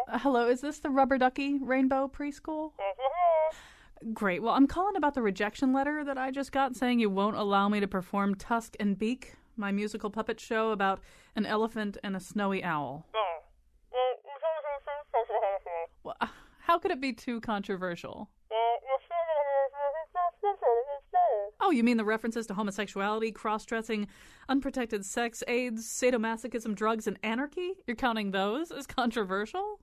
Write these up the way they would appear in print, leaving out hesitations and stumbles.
Hello, is this the Rubber Ducky Rainbow Preschool? Great. Well, I'm calling about the rejection letter that I just got saying you won't allow me to perform Tusk and Beak, my musical puppet show about an elephant and a snowy owl. Well, how could it be too controversial? Oh, you mean the references to homosexuality, cross-dressing, unprotected sex, AIDS, sadomasochism, drugs, and anarchy? You're counting those as controversial?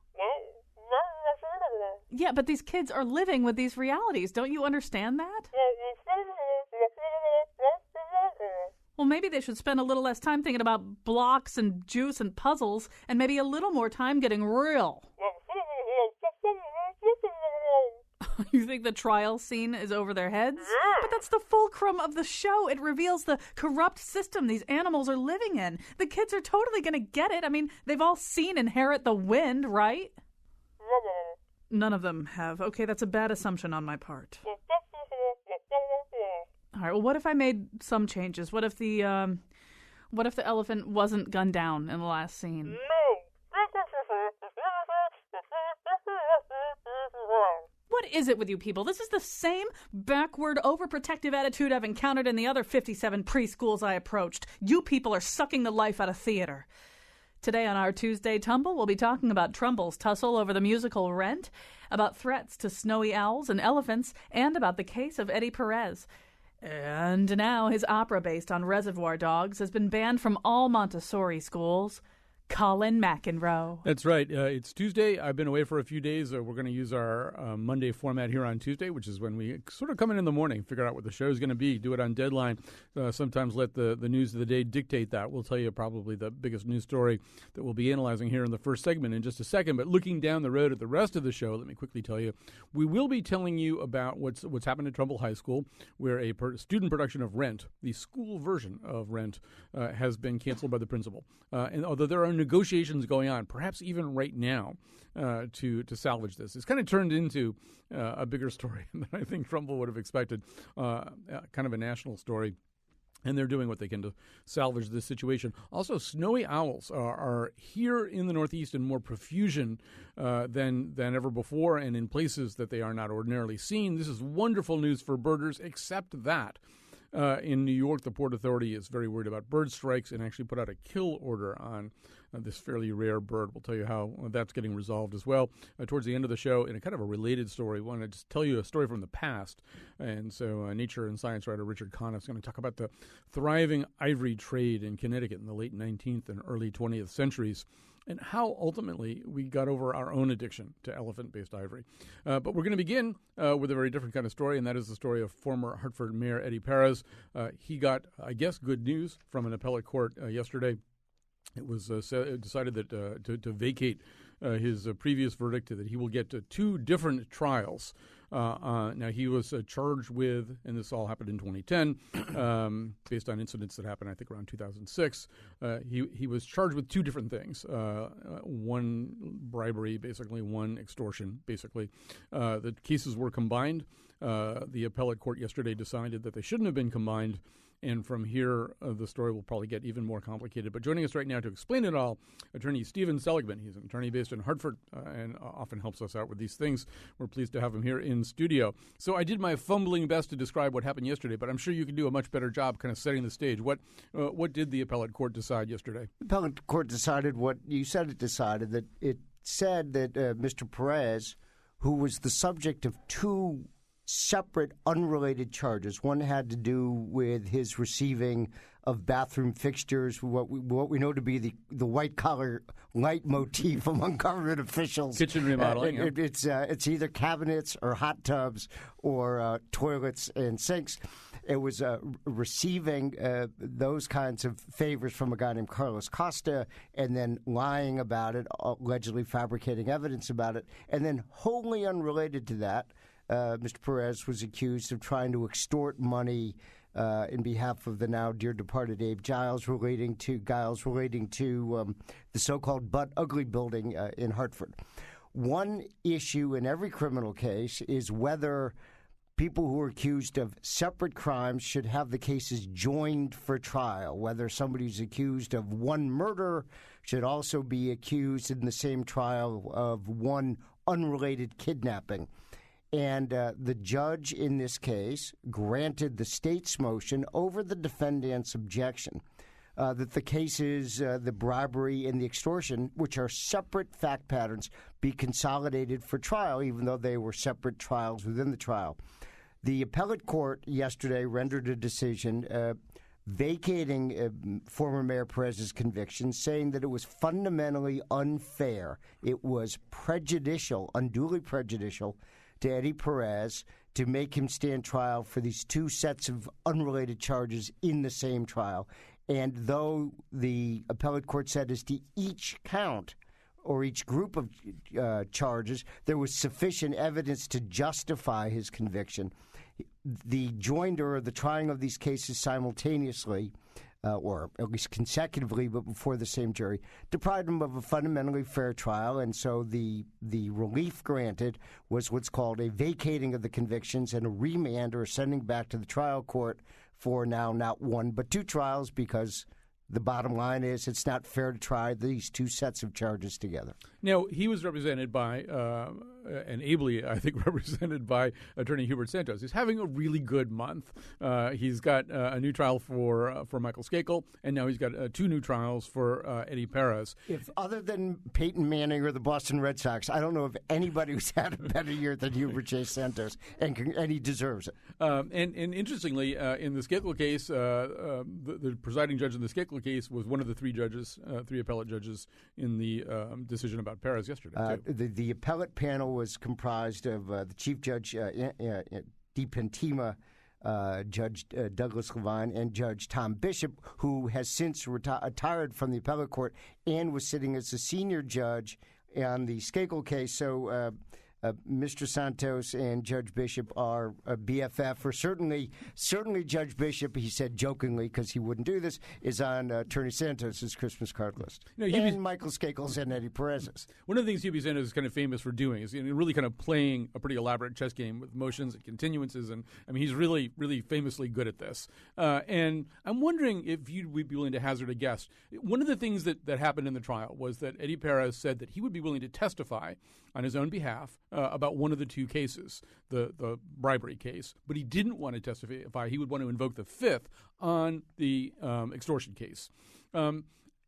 Yeah, but these kids are living with these realities. Don't you understand that? Well, maybe they should spend a little less time thinking about blocks and juice and puzzles, and maybe a little more time getting real. You think the trial scene is over their heads? But that's the fulcrum of the show. It reveals the corrupt system these animals are living in. The kids are totally going to get it. I mean, they've all seen Inherit the Wind, right? None of them have. Okay, that's a bad assumption on my part. All right, well, what if I made some changes? What if the elephant wasn't gunned down in the last scene? What is it with you people? This is the same backward, overprotective attitude I've encountered in the other 57 preschools I approached. You people are sucking the life out of theater. Today on our Tuesday Tumble, we'll be talking about Trumble's tussle over the musical Rent, about threats to snowy owls and elephants, and about the case of Eddie Perez. And now his opera based on Reservoir Dogs has been banned from all Montessori schools. Colin McEnroe. That's right. It's Tuesday. I've been away for a few days. We're going to use our Monday format here on Tuesday, which is when we sort of come in the morning, figure out what the show is going to be, do it on deadline. Sometimes let the news of the day dictate that. We'll tell you probably the biggest news story that we'll be analyzing here in the first segment in just a second. But looking down the road at the rest of the show, let me quickly tell you, we will be telling you about what's happened at Trumbull High School, where a student production of Rent, the school version of Rent, has been canceled by the principal. And although there are negotiations going on, perhaps even right now, to salvage this. It's kind of turned into a bigger story than I think Trumbull would have expected, kind of a national story. And they're doing what they can to salvage this situation. Also, snowy owls are here in the Northeast in more profusion than ever before, and in places that they are not ordinarily seen. This is wonderful news for birders, except that in New York, the Port Authority is very worried about bird strikes and actually put out a kill order on this fairly rare bird. We'll tell you how that's getting resolved as well. Towards the end of the show, in a kind of a related story, I want to just tell you a story from the past. And so nature and science writer Richard Conniff is going to talk about the thriving ivory trade in Connecticut in the late 19th and early 20th centuries, and how ultimately we got over our own addiction to elephant-based ivory. But we're going to begin with a very different kind of story, and that is the story of former Hartford Mayor Eddie Perez. He got, I guess, good news from an appellate court yesterday. It was decided that to vacate his previous verdict, that he will get two different trials. Now, he was charged with, and this all happened in 2010, based on incidents that happened, I think, around 2006. He was charged with two different things, one bribery, basically, one extortion, basically. The cases were combined. The appellate court yesterday decided that they shouldn't have been combined. And from here, the story will probably get even more complicated. But joining us right now to explain it all, attorney Stephen Seligman. He's an attorney based in Hartford and often helps us out with these things. We're pleased to have him here in studio. So I did my fumbling best to describe what happened yesterday, but I'm sure you can do a much better job kind of setting the stage. What did the appellate court decide yesterday? The appellate court decided what you said it decided, that it said that Mr. Perez, who was the subject of two separate, unrelated charges. One had to do with his receiving of bathroom fixtures, what we know to be the white-collar leitmotif among government officials. Kitchen remodeling. It's either cabinets or hot tubs or toilets and sinks. It was receiving those kinds of favors from a guy named Carlos Costa and then lying about it, allegedly fabricating evidence about it, and then wholly unrelated to that, Mr. Perez was accused of trying to extort money in behalf of the now dear departed Abe Giles relating to the so-called Butt Ugly building in Hartford. One issue in every criminal case is whether people who are accused of separate crimes should have the cases joined for trial. Whether somebody's accused of one murder should also be accused in the same trial of one unrelated kidnapping. And the judge in this case granted the state's motion over the defendant's objection that the cases, the bribery and the extortion, which are separate fact patterns, be consolidated for trial, even though they were separate trials within the trial. The appellate court yesterday rendered a decision vacating former Mayor Perez's conviction, saying that it was fundamentally unfair. It was prejudicial, unduly prejudicial, to Eddie Perez to make him stand trial for these two sets of unrelated charges in the same trial. And though the appellate court said as to each count or each group of charges, there was sufficient evidence to justify his conviction, the joinder or the trying of these cases simultaneously, or at least consecutively, but before the same jury, deprived him of a fundamentally fair trial. And so the relief granted was what's called a vacating of the convictions and a remand, or sending back to the trial court for now not one but two trials, because the bottom line is it's not fair to try these two sets of charges together. Now, he was represented by, and ably, I think, represented by Attorney Hubert Santos. He's having a really good month. He's got a new trial for Michael Skakel, and now he's got two new trials for Eddie Perez. If other than Peyton Manning or the Boston Red Sox, I don't know of anybody who's had a better year than Hubert J. Santos, and he deserves it. And interestingly, in the Skakel case, the presiding judge in the Skakel case was one of the three appellate judges in the decision about Perez yesterday, too. The appellate panel was comprised of the Chief Judge Di Pentima, Judge Douglas Levine, and Judge Tom Bishop, who has since retired from the appellate court and was sitting as a senior judge on the Skakel case. So Mr. Santos and Judge Bishop are BFF, or certainly Judge Bishop, he said jokingly, because he wouldn't do this, is on Attorney Santos's Christmas card list. And Michael Skakel's and Eddie Perez's. One of the things Hubie Santos is kind of famous for doing is really kind of playing a pretty elaborate chess game with motions and continuances, and I mean he's really, really famously good at this. And I'm wondering if you'd be willing to hazard a guess. One of the things that happened in the trial was that Eddie Perez said that he would be willing to testify on his own behalf about one of the two cases, the bribery case, but he didn't want to testify. He would want to invoke the fifth on the extortion case.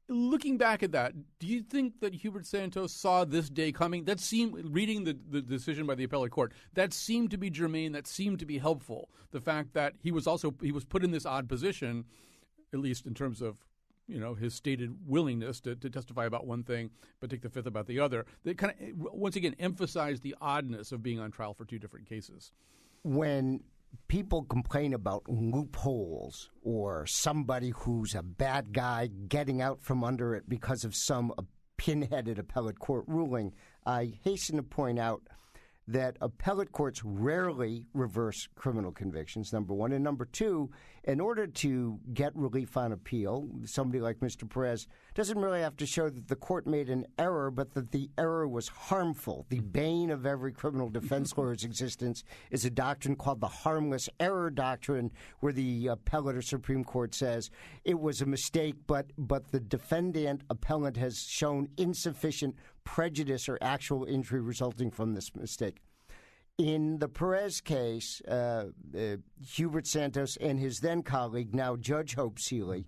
Looking back at that, do you think that Hubert Santos saw this day coming? That seemed, reading the decision by the appellate court, that seemed to be germane, that seemed to be helpful. The fact that he was put in this odd position, at least in terms of his stated willingness to testify about one thing but take the fifth about the other. They kind of, once again, emphasize the oddness of being on trial for two different cases. When people complain about loopholes or somebody who's a bad guy getting out from under it because of some pin-headed appellate court ruling, I hasten to point out that appellate courts rarely reverse criminal convictions, number one. And number two, in order to get relief on appeal, somebody like Mr. Perez doesn't really have to show that the court made an error, but that the error was harmful. The bane of every criminal defense lawyer's existence is a doctrine called the harmless error doctrine, where the appellate or Supreme Court says it was a mistake, but the defendant appellant has shown insufficient prejudice or actual injury resulting from this mistake. In the Perez case, Hubert Santos and his then colleague, now Judge Hope Seeley,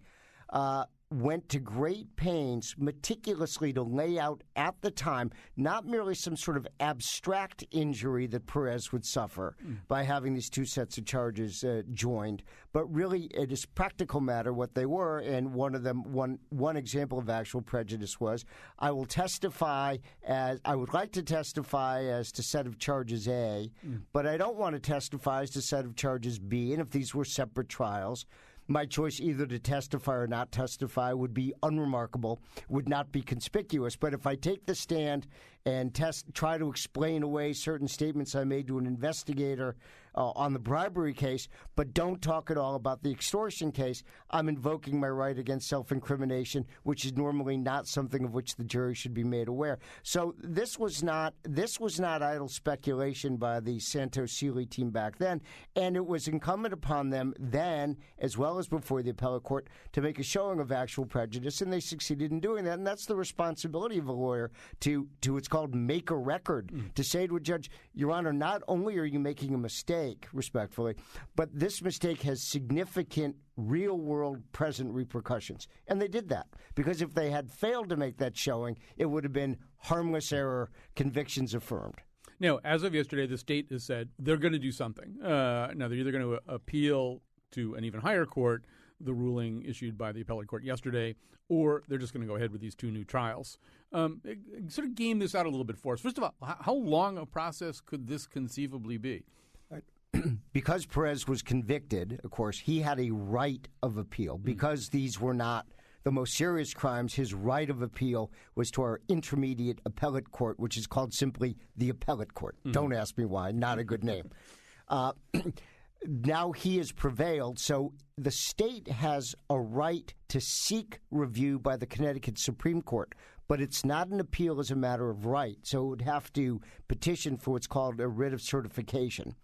went to great pains meticulously to lay out at the time not merely some sort of abstract injury that Perez would suffer by having these two sets of charges joined, but really it is practical matter what they were. And one of them, one example of actual prejudice was, I would like to testify as to set of charges A, but I don't want to testify as to set of charges B. And if these were separate trials, my choice either to testify or not testify would be unremarkable, would not be conspicuous. But if I take the stand and try to explain away certain statements I made to an investigator on the bribery case, but don't talk at all about the extortion case. I'm invoking my right against self-incrimination, which is normally not something of which the jury should be made aware. So this was not idle speculation by the Santos-Seeley team back then, and it was incumbent upon them then, as well as before the appellate court, to make a showing of actual prejudice, and they succeeded in doing that. And that's the responsibility of a lawyer to what's called make a record, to say to a judge, Your Honor, not only are you making a mistake, respectfully, but this mistake has significant real-world present repercussions. And they did that, because if they had failed to make that showing, it would have been harmless error, convictions affirmed. Now, as of yesterday, the state has said they're going to do something. Now, they're either going to appeal to an even higher court the ruling issued by the appellate court yesterday, or they're just going to go ahead with these two new trials. Sort of game this out a little bit for us. First of all, how long a process could this conceivably be? Because Perez was convicted, of course, he had a right of appeal. Because these were not the most serious crimes, his right of appeal was to our intermediate appellate court, which is called simply the appellate court. Don't ask me why. Not a good name. Now he has prevailed, so the state has a right to seek review by the Connecticut Supreme Court, but it's not an appeal as a matter of right. So it would have to petition for what's called a writ of certification.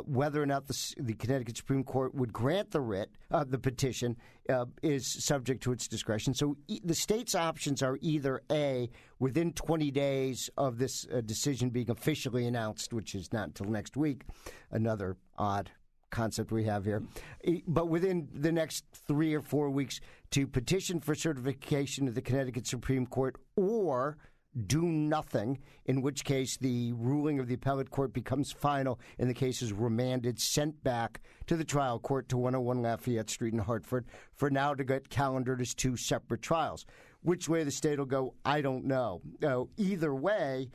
Whether or not the Connecticut Supreme Court would grant the writ, the petition, is subject to its discretion. So the state's options are either A, within 20 days of this decision being officially announced, which is not until next week, another odd concept we have here, but within the next 3 or 4 weeks to petition for certification to the Connecticut Supreme Court, or do nothing, in which case the ruling of the appellate court becomes final and the case is remanded, sent back to the trial court to 101 Lafayette Street in Hartford for now to get calendared as two separate trials. Which way the state will go, I don't know. Either way,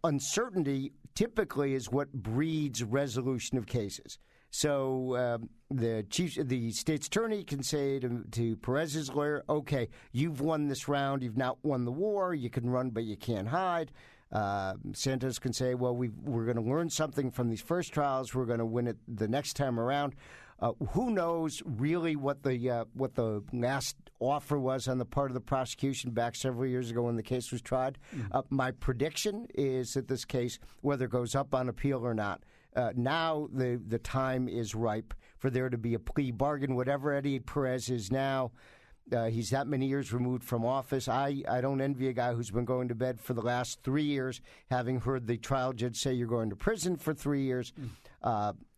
uncertainty typically is what breeds resolution of cases. So the state's attorney can say to Perez's lawyer, okay, you've won this round, you've not won the war, you can run but you can't hide. Santos can say, well, we're going to learn something from these first trials, we're going to win it the next time around. Who knows really what the last offer was on the part of the prosecution back several years ago when the case was tried. My prediction is that this case, whether it goes up on appeal or not, now the time is ripe for there to be a plea bargain. Whatever Eddie Perez is now, he's that many years removed from office. I don't envy a guy who's been going to bed for the last 3 years, having heard the trial judge say you're going to prison for 3 years.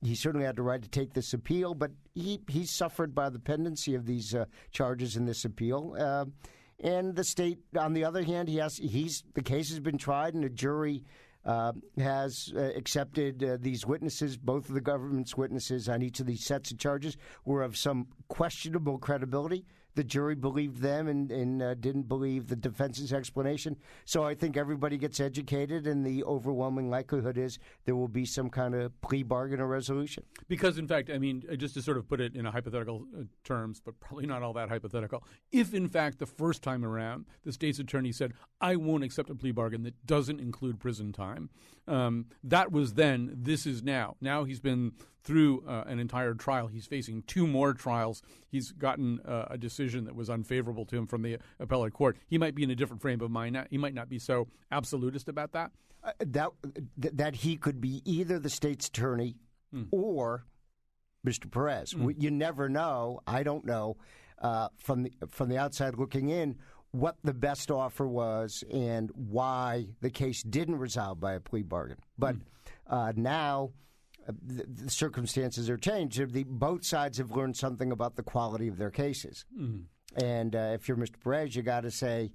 He certainly had the right to take this appeal, but he's suffered by the pendency of these charges in this appeal. And the state, on the other hand, the case has been tried, and a jury has accepted these witnesses. Both of the government's witnesses on each of these sets of charges were of some questionable credibility. The jury believed them and didn't believe the defense's explanation. So I think everybody gets educated, and the overwhelming likelihood is there will be some kind of plea bargain or resolution. Because, in fact, I mean, just to sort of put it in a hypothetical terms, but probably not all that hypothetical, if, in fact, the first time around the state's attorney said, I won't accept a plea bargain that doesn't include prison time, that was then, this is now. Now he's been through an entire trial. He's facing 2 more trials. He's gotten a decision that was unfavorable to him from the appellate court. He might be in a different frame of mind. He might not be so absolutist about that. That he could be either the state's attorney or Mr. Perez. You never know. I don't know from the outside looking in what the best offer was and why the case didn't resolve by a plea bargain. But now the circumstances are changed. Both sides have learned something about the quality of their cases. And if you're Mr. Perez, you got to say,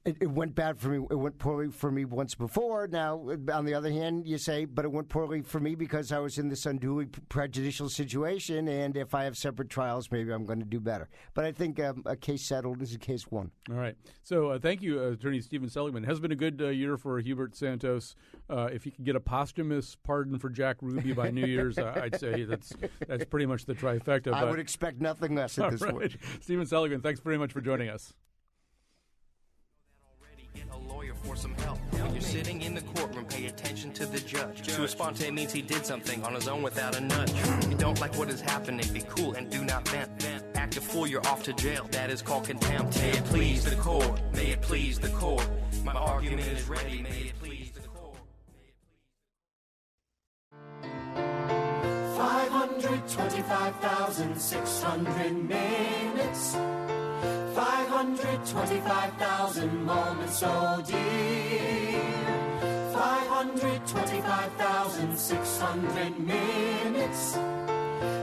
it went bad for me. It went poorly for me once before. Now, on the other hand, you say, but it went poorly for me because I was in this unduly prejudicial situation, and if I have separate trials, maybe I'm going to do better. But I think a case settled is a case won. All right. So thank you, Attorney Stephen Seligman. It has been a good year for Hubert Santos. If he could get a posthumous pardon for Jack Ruby by New Year's, I'd say that's pretty much the trifecta. I would expect nothing less at this point. Stephen Seligman, thanks very much for joining us. lawyer for some help. When you're sitting in the courtroom, pay attention to the judge. Sua sponte means he did something on his own without a nudge. You don't like what is happening, be cool and do not vent. Act a fool, you're off to jail. That is called contempt. May it please the court. May it please the court. My argument is ready. May it please the court. 525,600 minutes. 525,000 moments, oh dear. 525,600 minutes.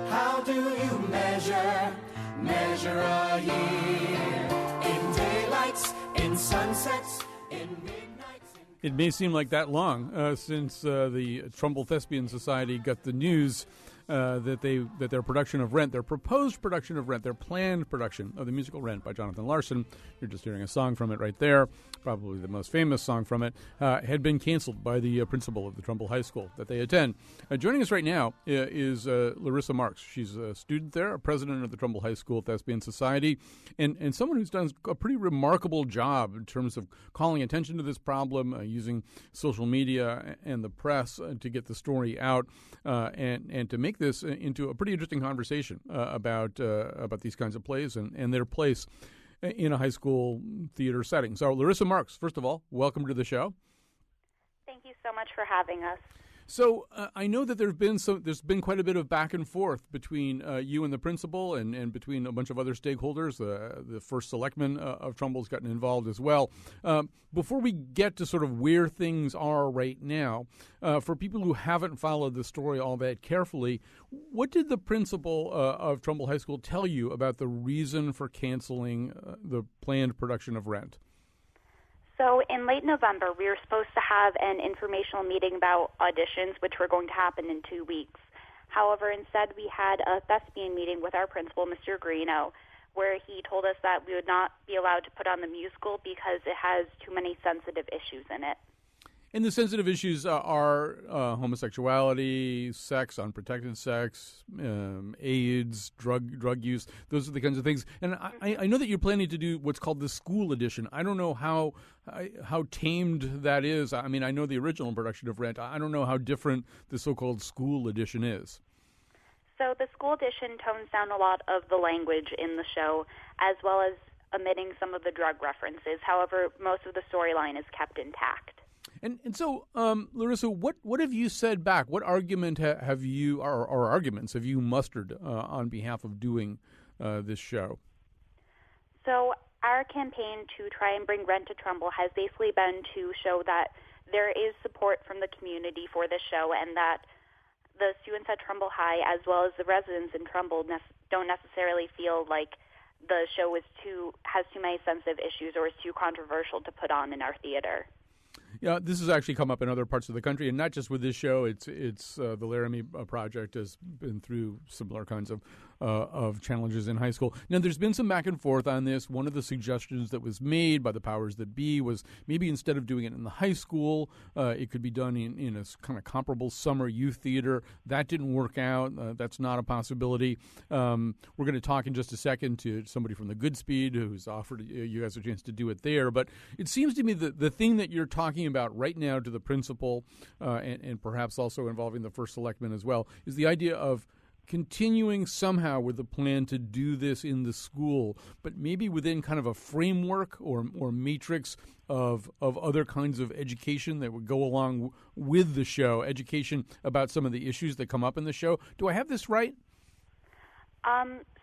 How do you measure a year? In daylights, in sunsets, in midnights. It may seem like that long since the Trumbull Thespian Society got the news that their production of Rent, their proposed production of Rent, their planned production of the musical Rent by Jonathan Larson, you're just hearing a song from it right there, probably the most famous song from it, had been canceled by the principal of the Trumbull High School that they attend. Joining us right now is Larissa Marks. She's a student there, a president of the Trumbull High School Thespian Society, and someone who's done a pretty remarkable job in terms of calling attention to this problem, using social media and the press to get the story out, and to make this into a pretty interesting conversation about these kinds of plays and their place in a high school theater setting. So, Larissa Marks, first of all, welcome to the show. Thank you so much for having us. So I know that there's been quite a bit of back and forth between you and the principal and between a bunch of other stakeholders. The first selectman of Trumble's gotten involved as well. Before we get to sort of where things are right now, for people who haven't followed the story all that carefully, what did the principal of Trumbull High School tell you about the reason for canceling the planned production of Rent? So in late November, we were supposed to have an informational meeting about auditions, which were going to happen in 2 weeks. However, instead we had a thespian meeting with our principal, Mr. Greeno, where he told us that we would not be allowed to put on the musical because it has too many sensitive issues in it. And the sensitive issues are homosexuality, sex, unprotected sex, AIDS, drug use. Those are the kinds of things. And I know that you're planning to do what's called the school edition. I don't know how tamed that is. I mean, I know the original production of Rent. I don't know how different the so-called school edition is. So the school edition tones down a lot of the language in the show, as well as omitting some of the drug references. However, most of the storyline is kept intact. And so, Larissa, what have you said back? What argument have you, or arguments have you mustered on behalf of doing this show? So our campaign to try and bring Rent to Trumbull has basically been to show that there is support from the community for this show, and that the students at Trumbull High, as well as the residents in Trumbull, don't necessarily feel like the show has too many sensitive issues or is too controversial to put on in our theater. Yeah, this has actually come up in other parts of the country, and not just with this show. It's the Laramie Project has been through similar kinds of challenges in high school. Now, there's been some back and forth on this. One of the suggestions that was made by the powers that be was maybe instead of doing it in the high school, it could be done in a kind of comparable summer youth theater. That didn't work out. That's not a possibility. We're going to talk in just a second to somebody from the Goodspeed who's offered you guys a chance to do it there. But it seems to me that the thing that you're talking about right now to the principal and perhaps also involving the first selectman as well is the idea of continuing somehow with the plan to do this in the school, but maybe within kind of a framework or matrix of other kinds of education that would go along with the show, education about some of the issues that come up in the show. Do I have this right?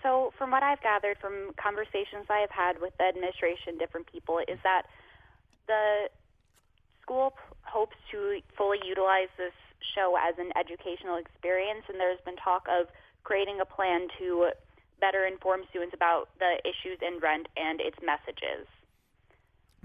So from what I've gathered from conversations I have had with the administration, different people, is that the school hopes to fully utilize this show as an educational experience, and there's been talk of creating a plan to better inform students about the issues in Rent and its messages.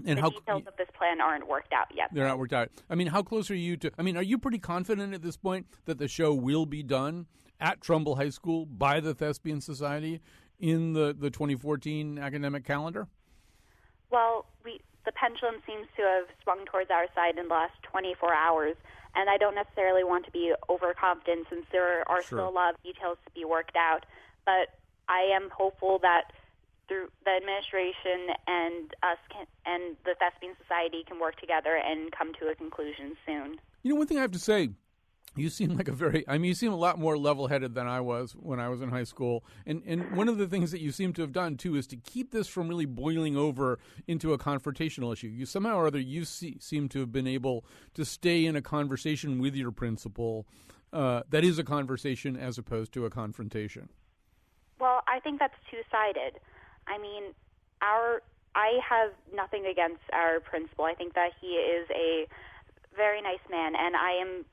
And the details of this plan aren't worked out yet. They're not worked out. I mean, how close are you to... I mean, are you pretty confident at this point that the show will be done at Trumbull High School by the Thespian Society in the 2014 academic calendar? Well, the pendulum seems to have swung towards our side in the last 24 hours, and I don't necessarily want to be overconfident since there are still a lot of details to be worked out. But I am hopeful that through the administration and us and the Thespian Society can work together and come to a conclusion soon. You know, one thing I have to say, you seem like you seem a lot more level-headed than I was when I was in high school. And one of the things that you seem to have done, too, is to keep this from really boiling over into a confrontational issue. You somehow or other, seem to have been able to stay in a conversation with your principal that is a conversation as opposed to a confrontation. Well, I think that's two-sided. I mean, I have nothing against our principal. I think that he is a very nice man, and I am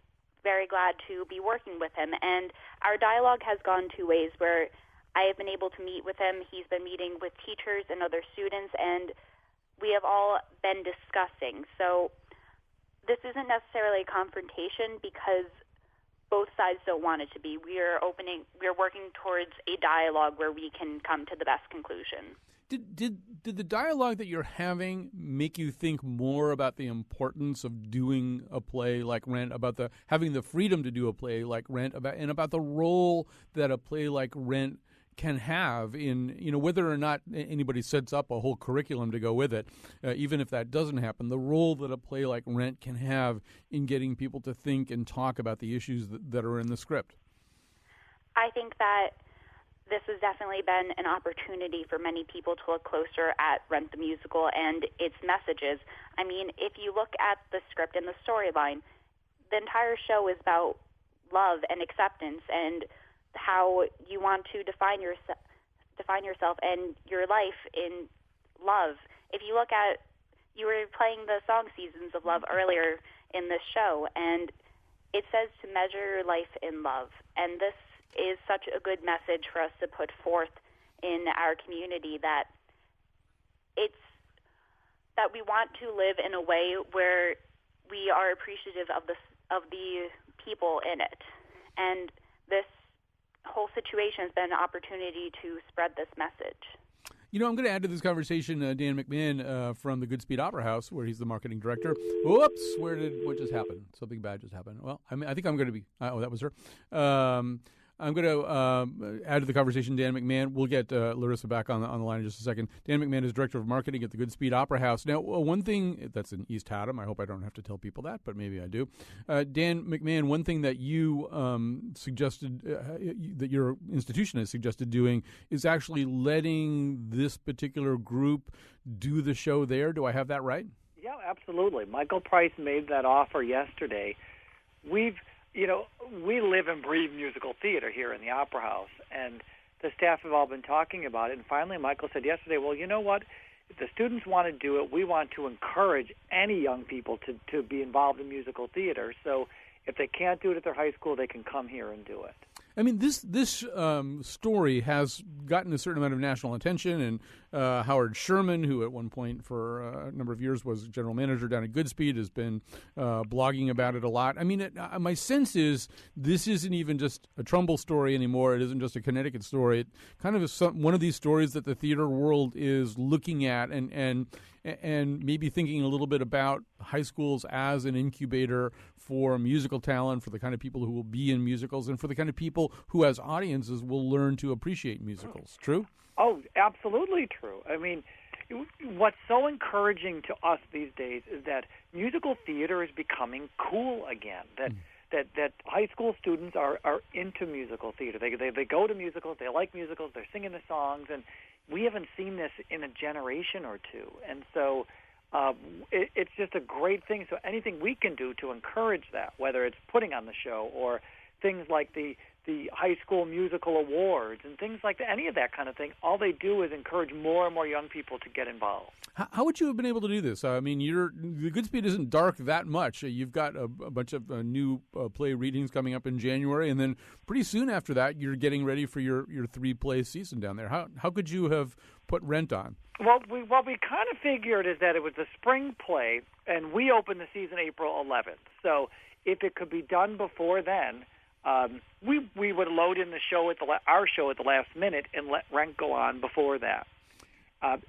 very glad to be working with him. And our dialogue has gone two ways, where I have been able to meet with him. He's been meeting with teachers and other students, and we have all been discussing. So this isn't necessarily a confrontation because both sides don't want it to be. We're working towards a dialogue where we can come to the best conclusion. Did the dialogue that you're having make you think more about the importance of doing a play like Rent, about having the freedom to do a play like Rent, about the role that a play like Rent can have in, whether or not anybody sets up a whole curriculum to go with it, even if that doesn't happen, the role that a play like Rent can have in getting people to think and talk about the issues that are in the script? I think that this has definitely been an opportunity for many people to look closer at Rent the Musical and its messages. I mean, if you look at the script and the storyline, the entire show is about love and acceptance and how you want to define yourself and your life in love. If you look at, you were playing the song Seasons of Love earlier in this show, and it says to measure your life in love. And this is such a good message for us to put forth in our community, that we want to live in a way where we are appreciative of the people in it. And this whole situation has been an opportunity to spread this message. I'm going to add to this conversation Dan McMahon from the Goodspeed Opera House, where he's the marketing director. Whoops, what just happened? Something bad just happened. Well, I think I'm going to be. Oh, that was her. I'm going to add to the conversation Dan McMahon. We'll get Larissa back on the line in just a second. Dan McMahon is Director of Marketing at the Goodspeed Opera House. Now, one thing, that's in East Haddam. I hope I don't have to tell people that, but maybe I do. Dan McMahon, one thing that you suggested, that your institution has suggested doing, is actually letting this particular group do the show there. Do I have that right? Yeah, absolutely. Michael Price made that offer yesterday. We live and breathe musical theater here in the Opera House, and the staff have all been talking about it. And finally, Michael said yesterday, well, you know what? If the students want to do it, we want to encourage any young people to be involved in musical theater. So if they can't do it at their high school, they can come here and do it. I mean, this story has gotten a certain amount of national attention, and Howard Sherman, who at one point for a number of years was general manager down at Goodspeed, has been blogging about it a lot. I mean, my sense is this isn't even just a Trumbull story anymore. It isn't just a Connecticut story. It kind of is one of these stories that the theater world is looking at and maybe thinking a little bit about high schools as an incubator for musical talent, for the kind of people who will be in musicals, and for the kind of people who, as audiences, will learn to appreciate musicals. True? Oh, absolutely true. I mean, what's so encouraging to us these days is that musical theater is becoming cool again, that high school students are into musical theater. They go to musicals, they like musicals, they're singing the songs, and we haven't seen this in a generation or two. And so it's just a great thing. So anything we can do to encourage that, whether it's putting on the show or things like the high school musical awards and things like that, any of that kind of thing, all they do is encourage more and more young people to get involved. How would you have been able to do this? I mean, the Goodspeed isn't dark that much. You've got a bunch of new play readings coming up in January, and then pretty soon after that, you're getting ready for your 3-play season down there. How could you have put Rent on? Well, what we kind of figured is that it was a spring play, and we opened the season April 11th. So if it could be done before then, we would load in the show our show at the last minute and let Rent go on before that.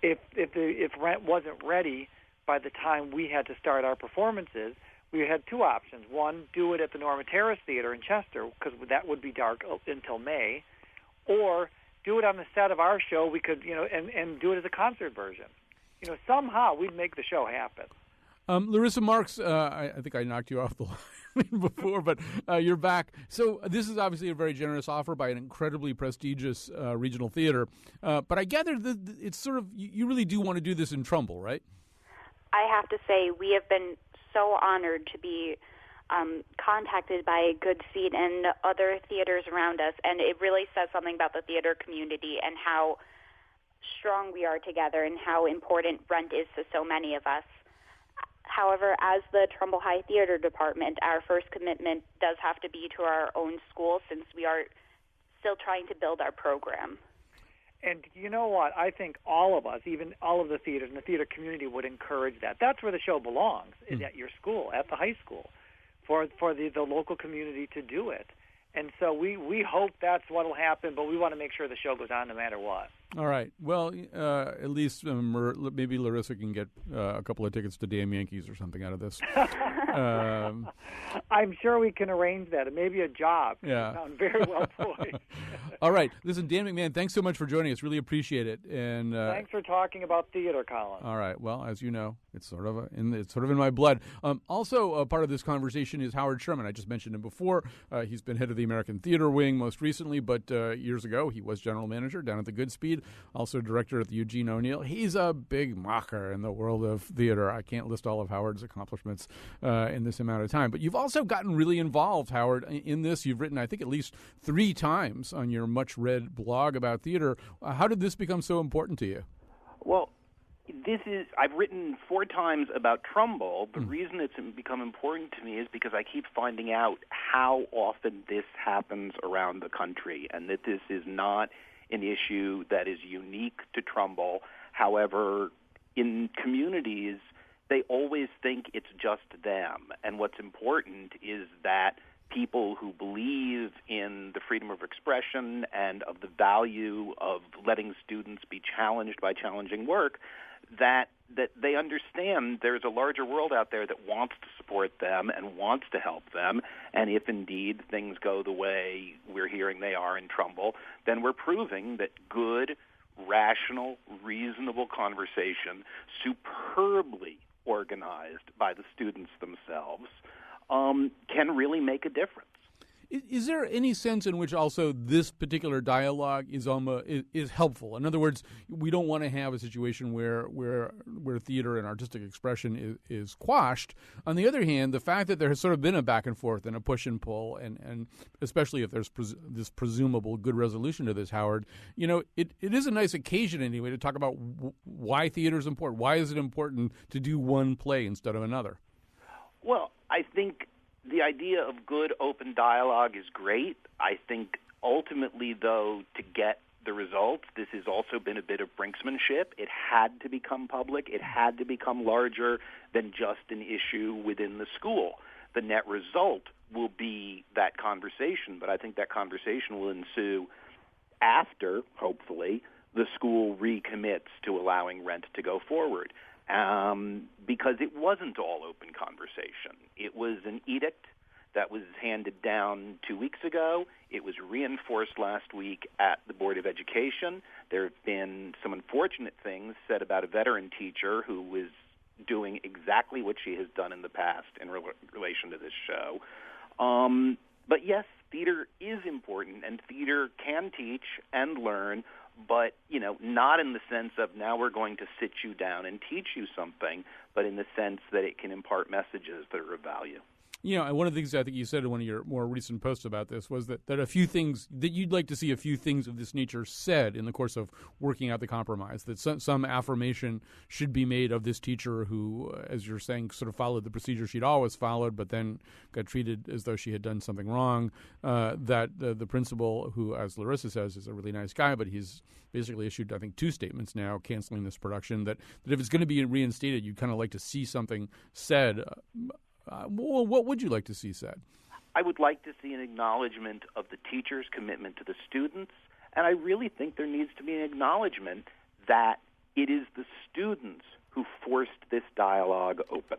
If Rent wasn't ready by the time we had to start our performances, we had two options. One, do it at the Norma Terrace Theater in Chester, because that would be dark until May, or do it on the set of our show. We could, and do it as a concert version. Somehow we'd make the show happen. Larissa Marks, I think I knocked you off the line before, but you're back. So this is obviously a very generous offer by an incredibly prestigious regional theater. But I gather that it's sort of, you really do want to do this in Trumbull, right? I have to say we have been so honored to be contacted by Good Seat and other theaters around us, and it really says something about the theater community and how strong we are together and how important Rent is to so many of us. However, as the Trumbull High Theater Department, our first commitment does have to be to our own school since we are still trying to build our program. And you know what? I think all of us, even all of the theaters and the theater community, would encourage that. That's where the show belongs, is at your school, at the high school, for the local community to do it. And so we hope that's what will happen, but we want to make sure the show goes on no matter what. All right. Well, at least maybe Larissa can get a couple of tickets to damn Yankees or something out of this. I'm sure we can arrange that. It may be a job. Yeah. You sound very well poised. All right. Listen, Dan McMahon, thanks so much for joining us. Really appreciate it. And thanks for talking about theater, Colin. All right. Well, as you know, it's sort of in my blood. Also, part of this conversation is Howard Sherman. I just mentioned him before. He's been head of the American Theater Wing most recently, but years ago he was general manager down at the Goodspeed, also director at the Eugene O'Neill. He's a big mocker in the world of theater. I can't list all of Howard's accomplishments in this amount of time. But you've also gotten really involved, Howard, in this. You've written, I think, at least 3 times on your much-read blog about theater. How did this become so important to you? Well, I've written 4 times about Trumbull. The reason it's become important to me is because I keep finding out how often this happens around the country, and that this is not an issue that is unique to Trumbull. However, in communities, they always think it's just them. And what's important is that people who believe in the freedom of expression and of the value of letting students be challenged by challenging work, that they understand there's a larger world out there that wants to support them and wants to help them. And if indeed things go the way we're hearing they are in Trumbull, then we're proving that good, rational, reasonable conversation, superbly organized by the students themselves, can really make a difference. Is there any sense in which also this particular dialogue is helpful? In other words, we don't want to have a situation where theater and artistic expression is quashed. On the other hand, the fact that there has sort of been a back and forth and a push and pull, and especially if there's this presumable good resolution to this, Howard, it is a nice occasion anyway to talk about why theater is important. Why is it important to do one play instead of another? Well, I think the idea of good open dialogue is great. I think ultimately, though, to get the results, this has also been a bit of brinksmanship. It had to become public. It had to become larger than just an issue within the school. The net result will be that conversation, but I think that conversation will ensue after, hopefully, the school recommits to allowing Rent to go forward. Because it wasn't all open conversation. It was an edict that was handed down 2 weeks ago. It was reinforced last week at the Board of Education. There have been some unfortunate things said about a veteran teacher who was doing exactly what she has done in the past in relation to this show. But yes, theater is important, and theater can teach and learn, but, not in the sense of now we're going to sit you down and teach you something, but in the sense that it can impart messages that are of value. And one of the things I think you said in one of your more recent posts about this was that a few things, that you'd like to see a few things of this nature said in the course of working out the compromise, that some affirmation should be made of this teacher who, as you're saying, sort of followed the procedure she'd always followed, but then got treated as though she had done something wrong, that the principal, who, as Larissa says, is a really nice guy, but he's basically issued, I think, 2 statements now canceling this production, that if it's going to be reinstated, you'd kind of like to see something said. What would you like to see said? I would like to see an acknowledgement of the teacher's commitment to the students, and I really think there needs to be an acknowledgement that it is the students who forced this dialogue open.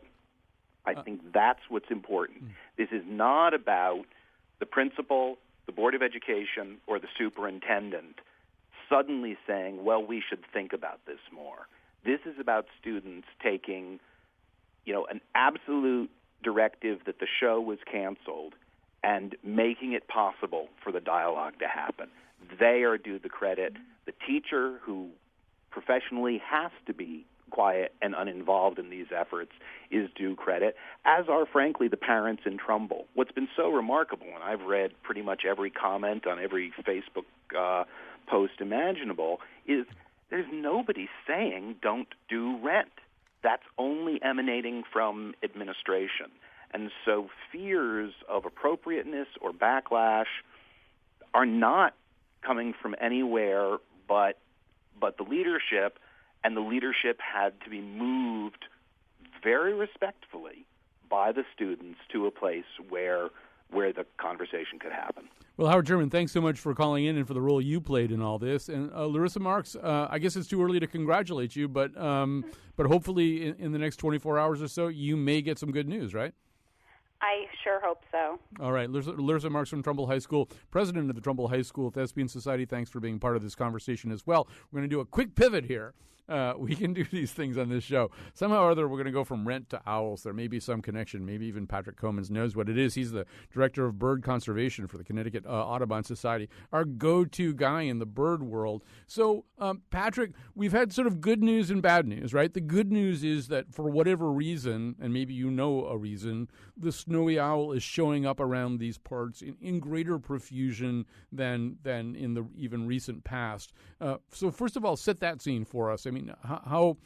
I think that's what's important. This is not about the principal, the Board of Education, or the superintendent suddenly saying, well, we should think about this more. This is about students taking, an absolute directive that the show was canceled and making it possible for the dialogue to happen. They are due the credit. The teacher, who professionally has to be quiet and uninvolved in these efforts, is due credit, as are, frankly, the parents in Trumbull. What's been so remarkable, and I've read pretty much every comment on every Facebook post imaginable, is there's nobody saying don't do rent. That's only emanating from administration. And so fears of appropriateness or backlash are not coming from anywhere but the leadership, and the leadership had to be moved very respectfully by the students to a place where the conversation could happen. Well, Howard Sherman, thanks so much for calling in and for the role you played in all this. And Larissa Marks, I guess it's too early to congratulate you, but hopefully in the next 24 hours or so, you may get some good news, right? I sure hope so. All right. Larissa Marks from Trumbull High School, president of the Trumbull High School Thespian Society. Thanks for being part of this conversation as well. We're going to do a quick pivot here. We can do these things on this show. Somehow or other, we're going to go from rent to owls. There may be some connection. Maybe even Patrick Comans knows what it is. He's the director of bird conservation for the Connecticut Audubon Society, our go-to guy in the bird world. So, Patrick, we've had sort of good news and bad news, right? The good news is that for whatever reason, and maybe you know a reason, the snowy owl is showing up around these parts in greater profusion than in the even recent past. So first of all, set that scene for us. I mean, how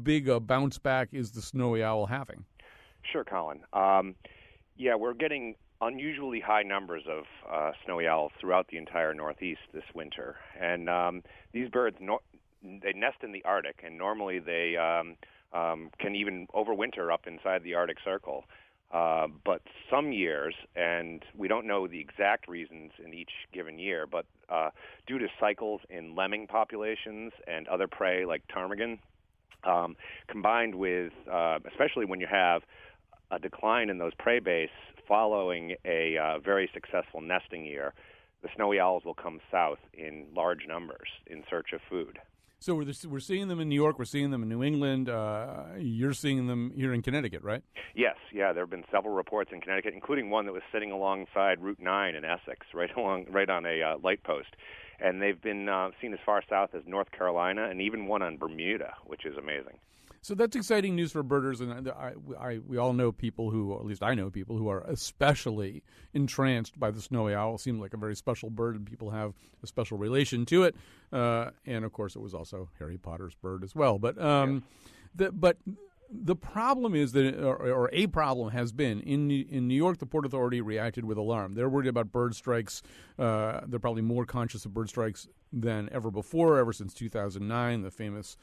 big a bounce back is the snowy owl having? Sure, Colin. We're getting unusually high numbers of snowy owls throughout the entire Northeast this winter. And these birds, they nest in the Arctic, and normally they can even overwinter up inside the Arctic Circle. But some years, and we don't know the exact reasons in each given year, but due to cycles in lemming populations and other prey like ptarmigan, combined with, especially when you have a decline in those prey base following a very successful nesting year, the snowy owls will come south in large numbers in search of food. So we're seeing them in New York, we're seeing them in New England, you're seeing them here in Connecticut, right? Yes, there have been several reports in Connecticut, including one that was sitting alongside Route 9 in Essex, right on a light post. And they've been seen as far south as North Carolina, and even one on Bermuda, which is amazing. So that's exciting news for birders, and we all know people who, or at least I know people who are especially entranced by the snowy owl. It seems like a very special bird, and people have a special relation to it. And of course, it was also Harry Potter's bird as well. But the problem is that, or a problem has been in New York, the Port Authority reacted with alarm. They're worried about bird strikes. They're probably more conscious of bird strikes than ever before, ever since 2009, the famous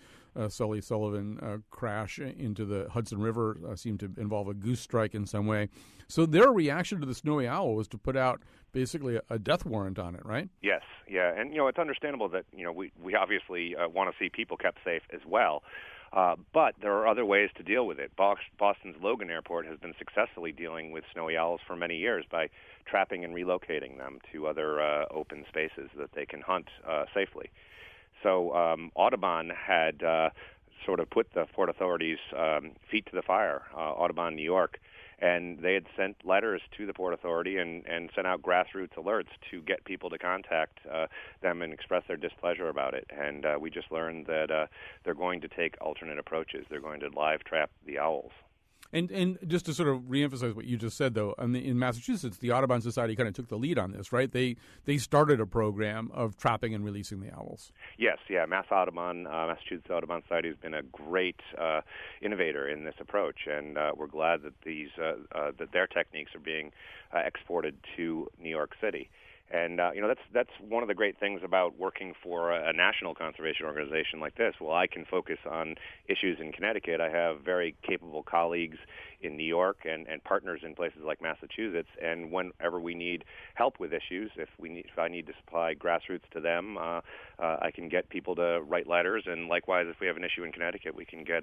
Sully Sullivan crash into the Hudson River seemed to involve a goose strike in some way. So their reaction to the snowy owl was to put out basically a death warrant on it, right? Yes, and it's understandable that we obviously want to see people kept safe as well. But there are other ways to deal with it. Boston's Logan Airport has been successfully dealing with snowy owls for many years by trapping and relocating them to other open spaces that they can hunt safely. So Audubon had sort of put the Port Authority's feet to the fire, Audubon, New York, and they had sent letters to the Port Authority and sent out grassroots alerts to get people to contact them and express their displeasure about it. And we just learned that they're going to take alternate approaches. They're going to live trap the owls. And just to sort of reemphasize what you just said, though, in Massachusetts, the Audubon Society kind of took the lead on this, right? They started a program of trapping and releasing the owls. Yes, Massachusetts Audubon Society has been a great innovator in this approach, and we're glad that that their techniques are being exported to New York City. And that's one of the great things about working for a national conservation organization like this. Well, I can focus on issues in Connecticut. I have very capable colleagues in New York and partners in places like Massachusetts. And whenever we need help with issues, if I need to supply grassroots to them, I can get people to write letters. And likewise, if we have an issue in Connecticut, we can get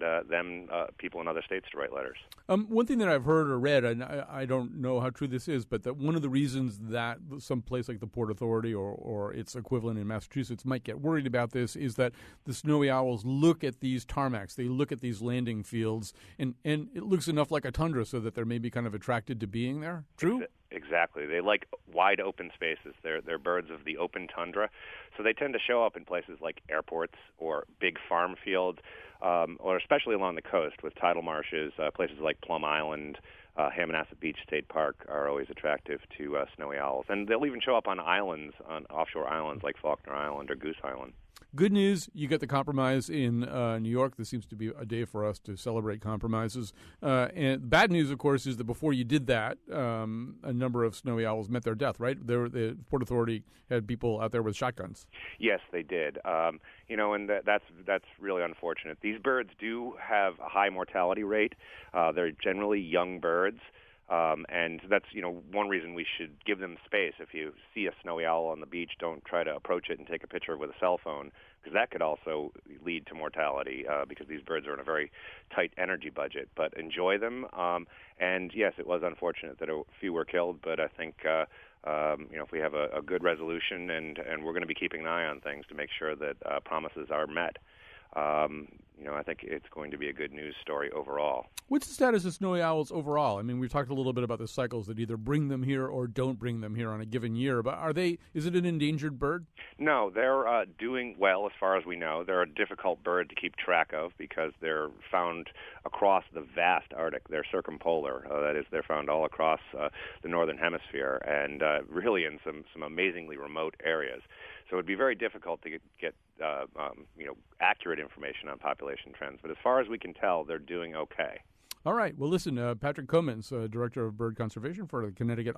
people in other states to write letters. One thing that I've heard or read, and I don't know how true this is, but that one of the reasons that some place like like the Port Authority or its equivalent in Massachusetts might get worried about this is that the snowy owls look at these tarmacs, they look at these landing fields, and it looks enough like a tundra so that they're maybe kind of attracted to being there. True? Exactly. They like wide open spaces. They're birds of the open tundra, so they tend to show up in places like airports or big farm fields, or especially along the coast with tidal marshes. Places like Plum Island, Hammonasset Beach State Park are always attractive to snowy owls, and they'll even show up on islands, on offshore islands like Faulkner Island or Goose Island. Good news, you get the compromise in New York. This seems to be a day for us to celebrate compromises. And bad news, of course, is that before you did that, a number of snowy owls met their death, right? The Port Authority had people out there with shotguns. Yes, they did. And that's really unfortunate. These birds do have a high mortality rate. They're generally young birds. And that's, one reason we should give them space. If you see a snowy owl on the beach, don't try to approach it and take a picture with a cell phone, because that could also lead to mortality, because these birds are in a very tight energy budget. But enjoy them. And yes, it was unfortunate that a few were killed, but I think, if we have a good resolution and we're going to be keeping an eye on things to make sure that promises are met, I think it's going to be a good news story overall. What's the status of snowy owls overall? I mean, we've talked a little bit about the cycles that either bring them here or don't bring them here on a given year, but is it an endangered bird? No, they're doing well as far as we know. They're a difficult bird to keep track of because they're found across the vast Arctic. They're circumpolar. That is, they're found all across the northern hemisphere and really in some amazingly remote areas. So it would be very difficult to get accurate information on population trends. But as far as we can tell, they're doing okay. All right. Well, listen, Patrick Comins, Director of Bird Conservation for the Connecticut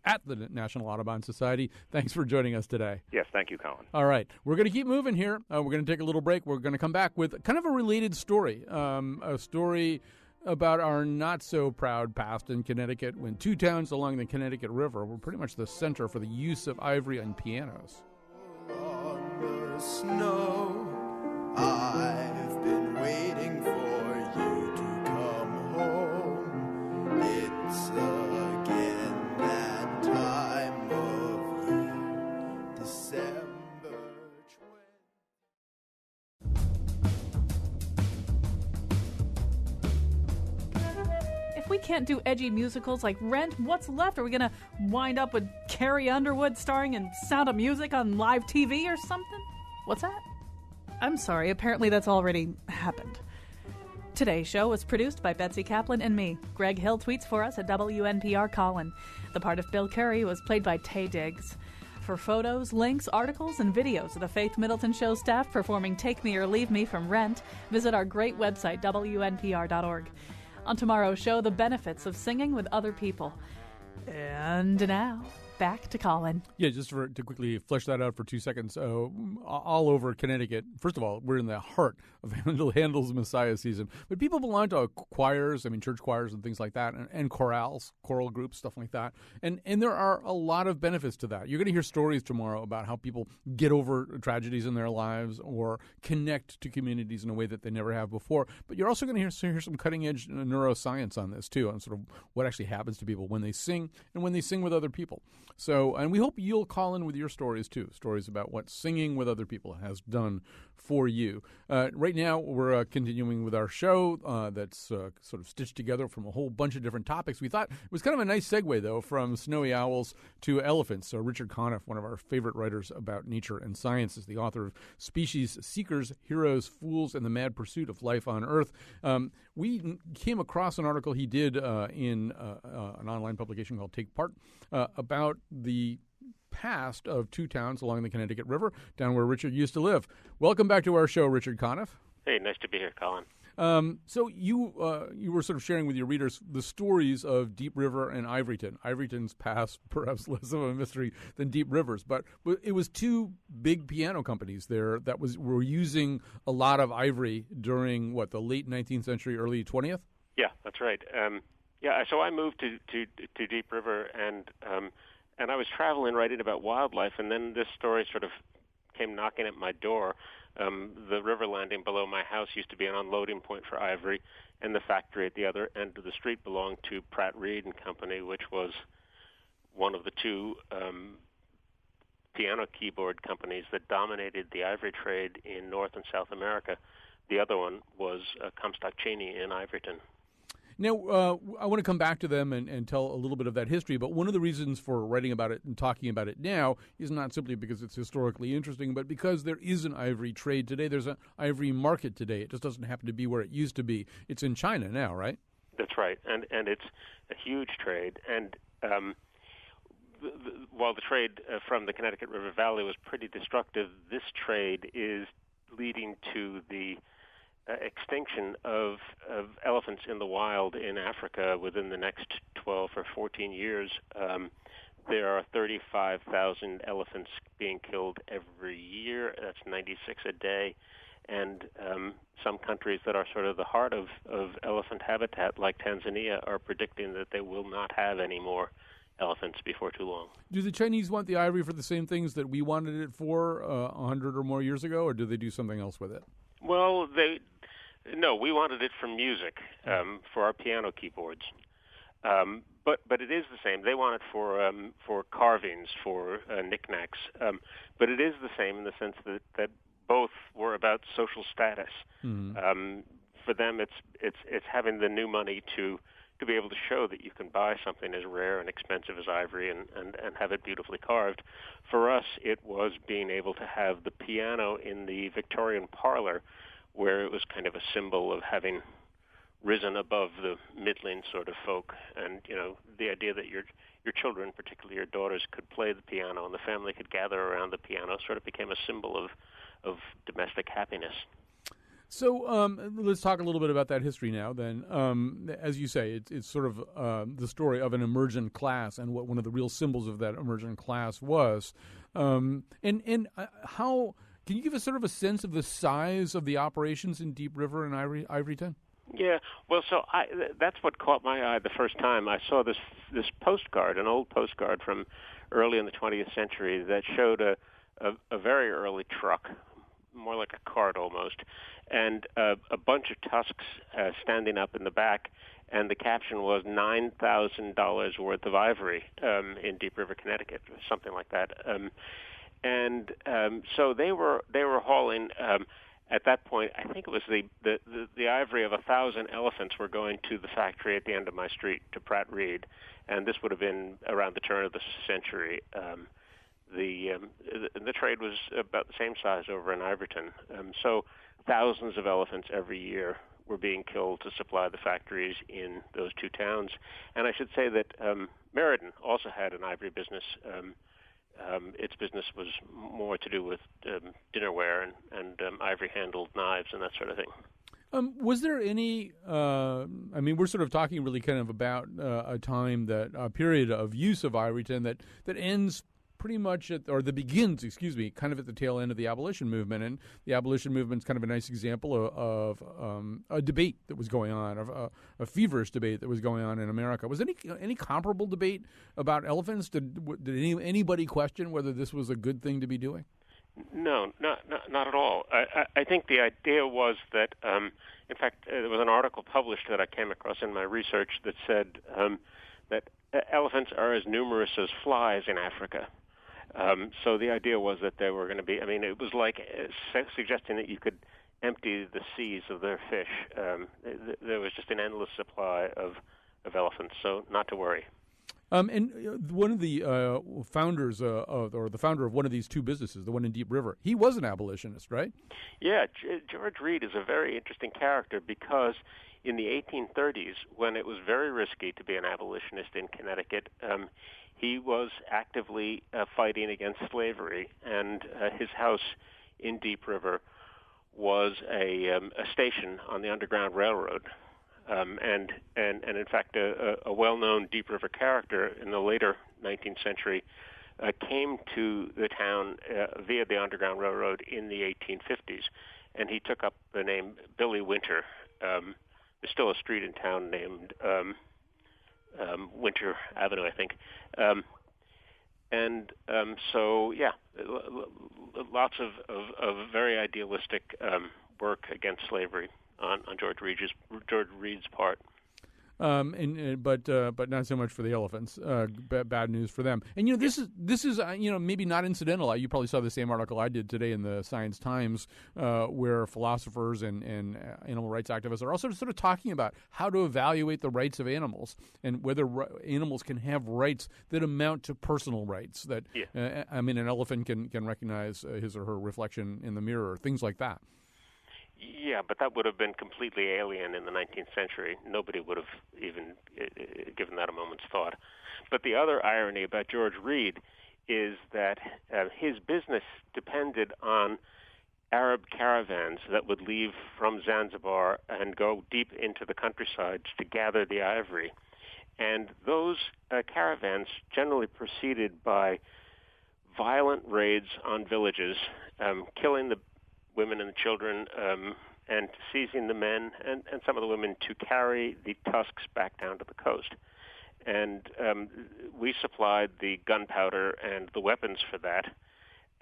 at the National Audubon Society. Thanks for joining us today. Yes, thank you, Colin. All right. We're going to keep moving here. We're going to take a little break. We're going to come back with kind of a related story, a story about our not-so-proud past in Connecticut when two towns along the Connecticut River were pretty much the center for the use of ivory on pianos. On the snow, I've been waiting for you to come home. It's again that time of year, December 20. If we can't do edgy musicals like Rent, what's left? Are we going to wind up with Carrie Underwood starring in Sound of Music on live TV or something? What's that? I'm sorry, apparently that's already happened. Today's show was produced by Betsy Kaplan and me. Greg Hill tweets for us at WNPR Colin. The part of Bill Curry was played by Tay Diggs. For photos, links, articles, and videos of the Faith Middleton Show staff performing Take Me or Leave Me from Rent, visit our great website, WNPR.org. On tomorrow's show, the benefits of singing with other people. And now, back to Colin. Yeah, just to quickly flesh that out for 2 seconds. All over Connecticut, first of all, we're in the heart of Handel's Messiah season. But people belong to choirs, church choirs and things like that, and chorales, choral groups, stuff like that. And there are a lot of benefits to that. You're going to hear stories tomorrow about how people get over tragedies in their lives or connect to communities in a way that they never have before. But you're also going to hear some cutting-edge neuroscience on this, too, on sort of what actually happens to people when they sing and when they sing with other people. So, and we hope you'll call in with your stories, too, stories about what singing with other people has done for you. Right now, we're continuing with our show that's sort of stitched together from a whole bunch of different topics. We thought it was kind of a nice segue, though, from snowy owls to elephants. So Richard Conniff, one of our favorite writers about nature and science, is the author of Species Seekers, Heroes, Fools, and the Mad Pursuit of Life on Earth. We came across an article he did in an online publication called Take Part about the past of two towns along the Connecticut River, down where Richard used to live. Welcome back to our show, Richard Conniff. Hey, nice to be here, Colin. So you were sort of sharing with your readers the stories of Deep River and Ivoryton. Ivoryton's past, perhaps less of a mystery than Deep River's, but it was two big piano companies there that were using a lot of ivory during, the late 19th century, early 20th? Yeah, that's right. So I moved to Deep River, and I was traveling, writing about wildlife, and then this story sort of came knocking at my door. The river landing below my house used to be an unloading point for ivory, and the factory at the other end of the street belonged to Pratt Reed and Company, which was one of the two piano keyboard companies that dominated the ivory trade in North and South America. The other one was Comstock Cheney in Ivoryton. Now, I want to come back to them and tell a little bit of that history, but one of the reasons for writing about it and talking about it now is not simply because it's historically interesting, but because there is an ivory trade today. There's an ivory market today. It just doesn't happen to be where it used to be. It's in China now, right? That's right, and it's a huge trade. And while the trade from the Connecticut River Valley was pretty destructive, this trade is leading to the extinction of elephants in the wild in Africa within the next 12 or 14 years. There are 35,000 elephants being killed every year. That's 96 a day. And some countries that are sort of the heart of elephant habitat, like Tanzania, are predicting that they will not have any more elephants before too long. Do the Chinese want the ivory for the same things that we wanted it for 100 or more years ago, or do they do something else with it? Well, no, we wanted it for music, for our piano keyboards. But it is the same. They want it for carvings, for knickknacks. But it is the same in the sense that both were about social status. Mm-hmm. For them, it's having the new money to be able to show that you can buy something as rare and expensive as ivory and have it beautifully carved. For us, it was being able to have the piano in the Victorian parlor, where it was kind of a symbol of having risen above the middling sort of folk. And, the idea that your children, particularly your daughters, could play the piano and the family could gather around the piano sort of became a symbol of domestic happiness. So let's talk a little bit about that history now then. As you say, it's sort of the story of an emergent class and what one of the real symbols of that emergent class was. And how... Can you give us sort of a sense of the size of the operations in Deep River and Ivoryton? Yeah, well, so that's what caught my eye the first time. I saw this postcard, an old postcard from early in the 20th century that showed a very early truck, more like a cart almost, and a bunch of tusks standing up in the back, and the caption was $9,000 worth of ivory in Deep River, Connecticut, something like that. And so they were hauling. At that point, I think it was the ivory of 1,000 elephants were going to the factory at the end of my street to Pratt Reed, and this would have been around the turn of the century. The trade was about the same size over in Ivoryton. So thousands of elephants every year were being killed to supply the factories in those two towns. And I should say that Meriden also had an ivory business. Its business was more to do with dinnerware and ivory-handled knives and that sort of thing. Was there any, we're sort of talking really kind of about a period of use of Ivoryton that ends pretty much begins kind of at the tail end of the abolition movement. And the abolition movement's kind of a nice example of a debate that was going on, of a feverish debate that was going on in America. Was any comparable debate about elephants? Did anybody question whether this was a good thing to be doing? No, not at all. I think the idea was that, in fact, there was an article published that I came across in my research that said that elephants are as numerous as flies in Africa. So the idea was that there were going to be, it was like suggesting that you could empty the seas of their fish. There was just an endless supply of elephants, so not to worry. And one of the founders the founder of one of these two businesses, the one in Deep River, he was an abolitionist, right? Yeah, George Reed is a very interesting character because in the 1830s, when it was very risky to be an abolitionist in Connecticut, he was actively fighting against slavery, and his house in Deep River was a station on the Underground Railroad. And in fact, a well-known Deep River character in the later 19th century came to the town via the Underground Railroad in the 1850s, and he took up the name Billy Winter. There's still a street in town named Winter Avenue, I think. So, yeah, lots of very idealistic work against slavery on George Reed's part. but not so much for the elephants. Bad news for them. And this is maybe not incidental. You probably saw the same article I did today in the Science Times, where philosophers and animal rights activists are also sort of talking about how to evaluate the rights of animals and whether animals can have rights that amount to personal rights. That an elephant can recognize his or her reflection in the mirror, things like that. Yeah, but that would have been completely alien in the 19th century. Nobody would have even given that a moment's thought. But the other irony about George Read is that his business depended on Arab caravans that would leave from Zanzibar and go deep into the countryside to gather the ivory. And those caravans generally proceeded by violent raids on villages, killing the women and the children, and seizing the men and some of the women to carry the tusks back down to the coast. And we supplied the gunpowder and the weapons for that,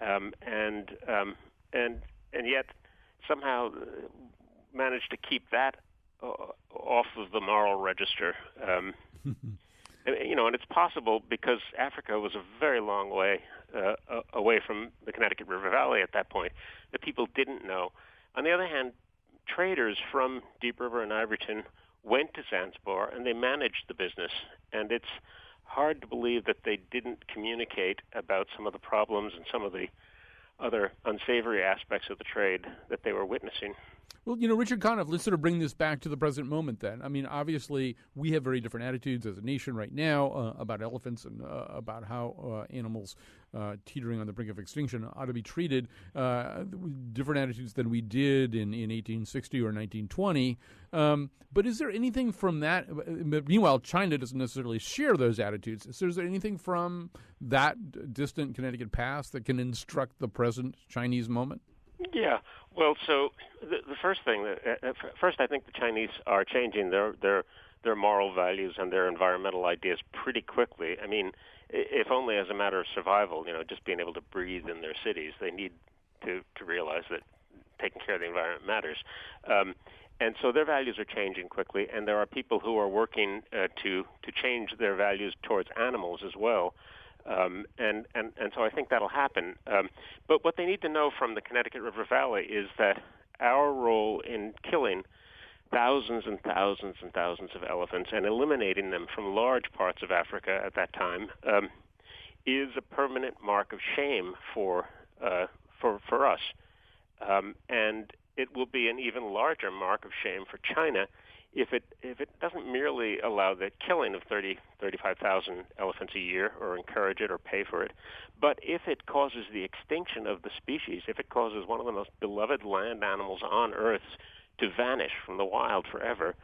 and yet somehow managed to keep that off of the moral register. And it's possible because Africa was a very long way away from the Connecticut River Valley at that point, that people didn't know. On the other hand, traders from Deep River and Ivoryton went to Zanzibar and they managed the business. And it's hard to believe that they didn't communicate about some of the problems and some of the other unsavory aspects of the trade that they were witnessing. Well, Richard Conniff, let's sort of bring this back to the present moment then. I mean, obviously, we have very different attitudes as a nation right now about elephants and about how animals teetering on the brink of extinction ought to be treated, different attitudes than we did in 1860 or 1920. But is there anything from that? Meanwhile, China doesn't necessarily share those attitudes. So is there anything from that distant Connecticut past that can instruct the present Chinese moment? Yeah. Well, so the first thing, first I think the Chinese are changing their moral values and their environmental ideas pretty quickly. I mean, if only as a matter of survival, just being able to breathe in their cities, they need to realize that taking care of the environment matters. And so their values are changing quickly, and there are people who are working to change their values towards animals as well. And so I think that'll happen. But what they need to know from the Connecticut River Valley is that our role in killing thousands and thousands and thousands of elephants and eliminating them from large parts of Africa at that time is a permanent mark of shame for us. And it will be an even larger mark of shame for China if it doesn't merely allow the killing of 35,000 elephants a year or encourage it or pay for it, but if it causes the extinction of the species, if it causes one of the most beloved land animals on Earth to vanish from the wild forever,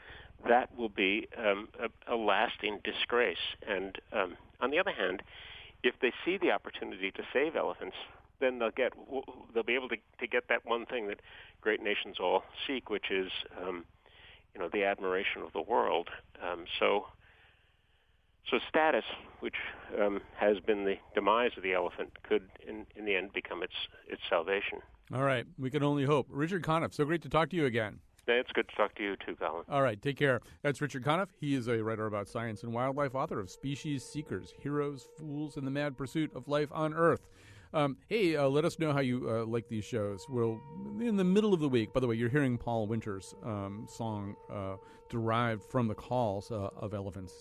that will be a lasting disgrace. And on the other hand, if they see the opportunity to save elephants, then they'll be able to get that one thing that great nations all seek, which is the admiration of the world. So status, which has been the demise of the elephant, could in the end become its salvation. All right, we can only hope. Richard Conniff, so great to talk to you again. It's good to talk to you too, Colin. All right, take care. That's Richard Conniff. He is a writer about science and wildlife, author of Species Seekers, Heroes, Fools, and the Mad Pursuit of Life on Earth. Hey, let us know how you like these shows. We'll in the middle of the week. By the way, you're hearing Paul Winter's song derived from the calls of elephants.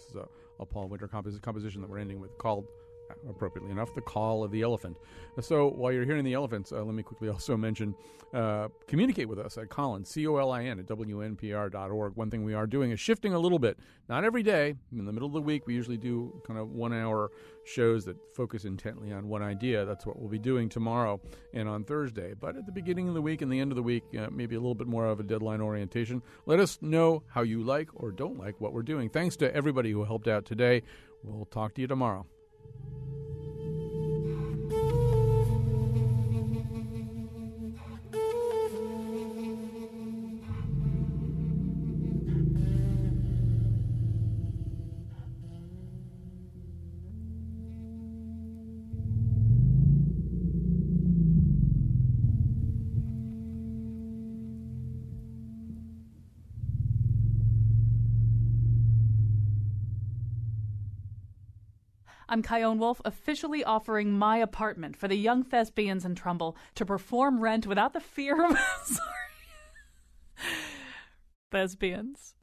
A Paul Winter composition that we're ending with called, appropriately enough, The Call of the Elephant. So while you're hearing the elephants, let me quickly also mention, communicate with us at Colin, COLIN, at WNPR.org. One thing we are doing is shifting a little bit. Not every day. In the middle of the week, we usually do kind of 1 hour shows that focus intently on one idea. That's what we'll be doing tomorrow and on Thursday. But at the beginning of the week and the end of the week, maybe a little bit more of a deadline orientation. Let us know how you like or don't like what we're doing. Thanks to everybody who helped out today. We'll talk to you tomorrow. I'm Kyone Wolf, officially offering my apartment for the young thespians in Trumbull to perform Rent without the fear of... Sorry. Thespians.